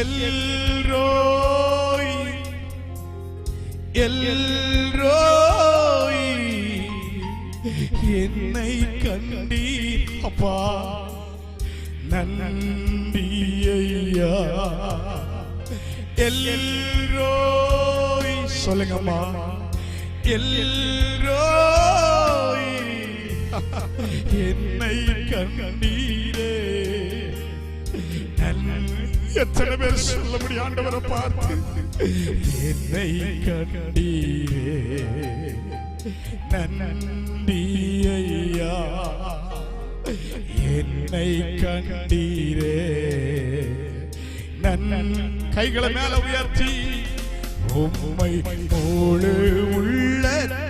எல்ரோய் எல்ரோய் என்னை கண்டீர் அப்பா நன்றி ஐயா. எல்ரோய் சொல்லுங்கம்மா. எல்ரோய் என்னை கண்டீரே. எத்தனை பேர் சொல்ல முடியும் ஆண்டவரை பார்த்து என்னை கண்டீரே நன்றி ஐயா. என்னை கண்டீரே. கைகளை மேல உயர்த்தி உம்மை முழு உள்ளத்தை